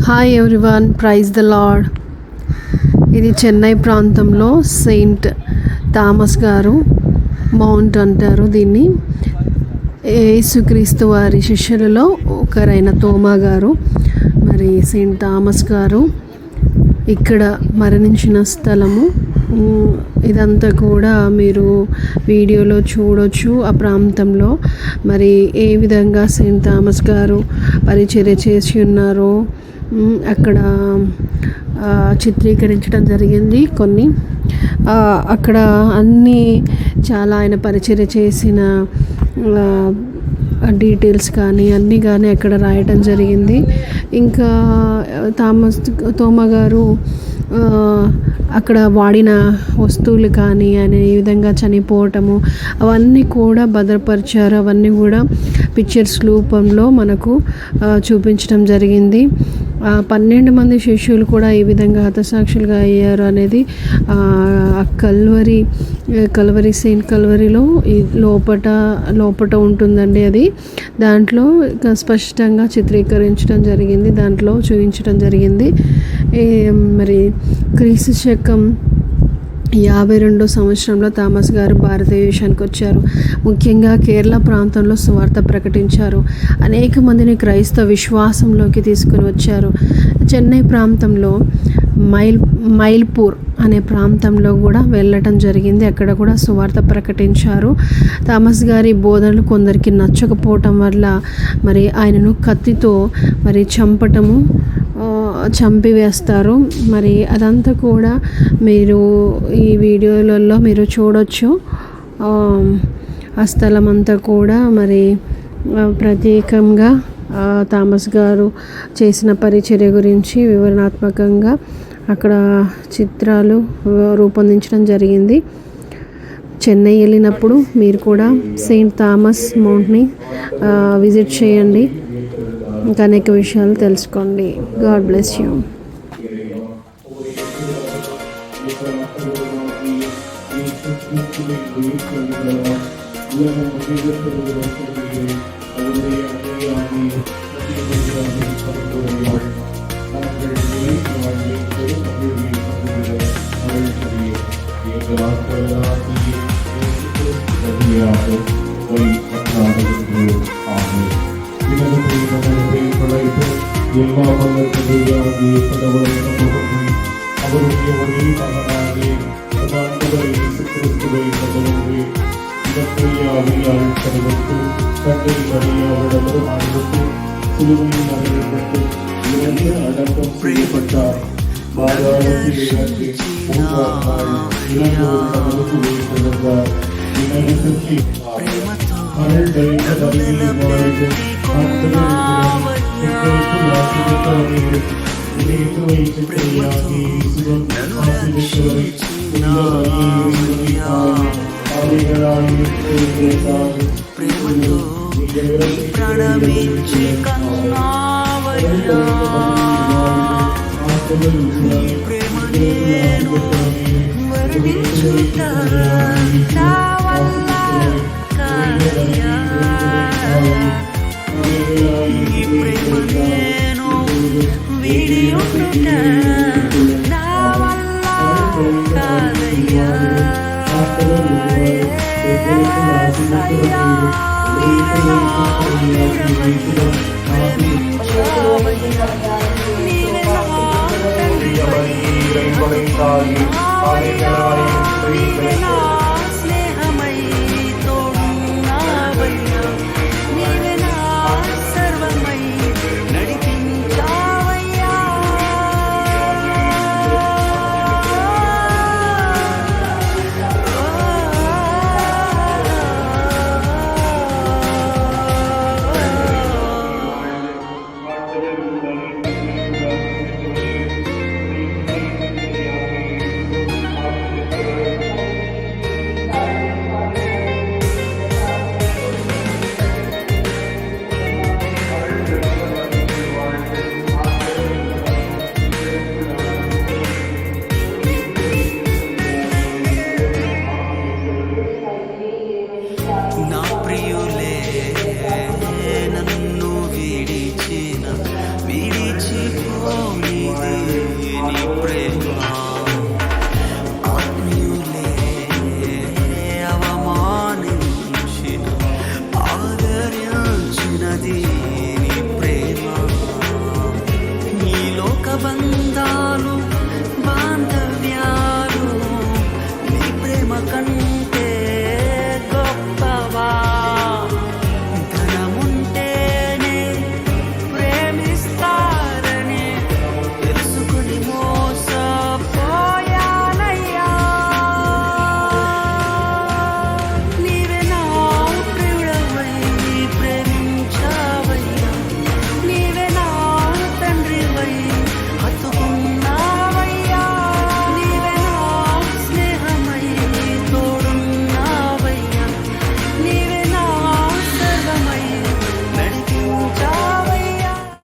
Hi everyone, praise the Lord. ఇది చెన్నై ప్రాంతంలో Saint Thomas గారు మౌంట్ అంటారు దీన్ని. యేసుక్రీస్తు వారి శిష్యులలో ఒకరైన తోమా గారు, మరి సెయింట్ థామస్ గారు ఇక్కడ మరణించిన స్థలము. ఇదంతా కూడా మీరు వీడియోలో చూడొచ్చు. ఆ ప్రాంతంలో మరి ఏ విధంగా సెయింట్ థామస్ గారు పరిచర్య చేసి ఉన్నారో అక్కడ చిత్రీకరించడం జరిగింది. కొన్ని అక్కడ అన్నీ చాలా ఆయన పరిచర్య చేసిన డీటెయిల్స్ కానీ అన్నీ కానీ అక్కడ రాయటం జరిగింది. ఇంకా తోమా గారు అక్కడ వాడిన వస్తువులు కానీ ఆయన ఏ విధంగా చనిపోవటము అవన్నీ కూడా భద్రపరిచారు. అవన్నీ కూడా పిక్చర్స్ రూపంలో మనకు చూపించడం జరిగింది. 12 మంది శిష్యులు కూడా ఏ విధంగా హతసాక్షులుగా అయ్యారు అనేది కల్వరి సెయింట్ కల్వరిలో లోపట ఉంటుందండి. అది దాంట్లో స్పష్టంగా చిత్రీకరించడం జరిగింది, దాంట్లో చూపించడం జరిగింది. మరి క్రీస్తు శకం 52 సంవత్సరంలో థామస్ గారు భారతదేశానికి వచ్చారు. ముఖ్యంగా కేరళ ప్రాంతంలో సువార్త ప్రకటించారు. అనేక మందిని క్రైస్తవ విశ్వాసంలోకి తీసుకుని వచ్చారు. చెన్నై ప్రాంతంలో మైల్పూర్ అనే ప్రాంతంలో కూడా వెళ్ళటం జరిగింది. అక్కడ కూడా సువార్త ప్రకటించారు. థామస్ గారి బోధనలు కొందరికి నచ్చకపోవటం వల్ల మరి ఆయనను కత్తితో మరి చంపివేస్తారు. మరి అదంతా కూడా మీరు ఈ వీడియోలలో మీరు చూడొచ్చు. ఆ స్థలం అంతా కూడా మరి ప్రత్యేకంగా థామస్ గారు చేసిన పరిచర్య గురించి వివరణాత్మకంగా అక్కడ చిత్రాలు రూపొందించడం జరిగింది. చెన్నై వెళ్ళినప్పుడు మీరు కూడా సెయింట్ థామస్ మౌంట్ని విజిట్ చేయండి, ఇంకా అనేక విషయాలు తెలుసుకోండి. God bless you. ಎಲ್ಲ ಬಲ್ಲತೆಯಾಗಿ ಪದಗಳನ್ನು ಅವರಿಗೆ ಒಳ್ಳೆಯ ಮಗನಾಗಿ ಸದಾಂತದ ಯೇಸುಕ್ರಿಸ್ತುವೇ ಪದವಾಗಿ ಇದಕ್ಕಾಗಿ ಆರಿಸಲ್ಪಟ್ಟು ತಂದೆ ಬಳಿಯ ಒಡಲು ಮಾಡಿಬಿಟ್ಟು ಸಿಲುಬೆಯಲ್ಲಿ ನಡೆಯಲ್ಪಟ್ಟು ಇದರಲ್ಲಿ ಅಡக்கம் செய்யப்பட்டார். பாதாளத்தில் இறங்கி இறங்குவதற்கு வைத்திருந்தார். இனத்துக்கு அருள் தைத்த தருவியில் வாழ்ந்து మరచిపోనిది నీ ప్రేమ ఆత్మీయులే అవమానించిన ఆదరించినది నీ ప్రేమ నీ లోకబంధ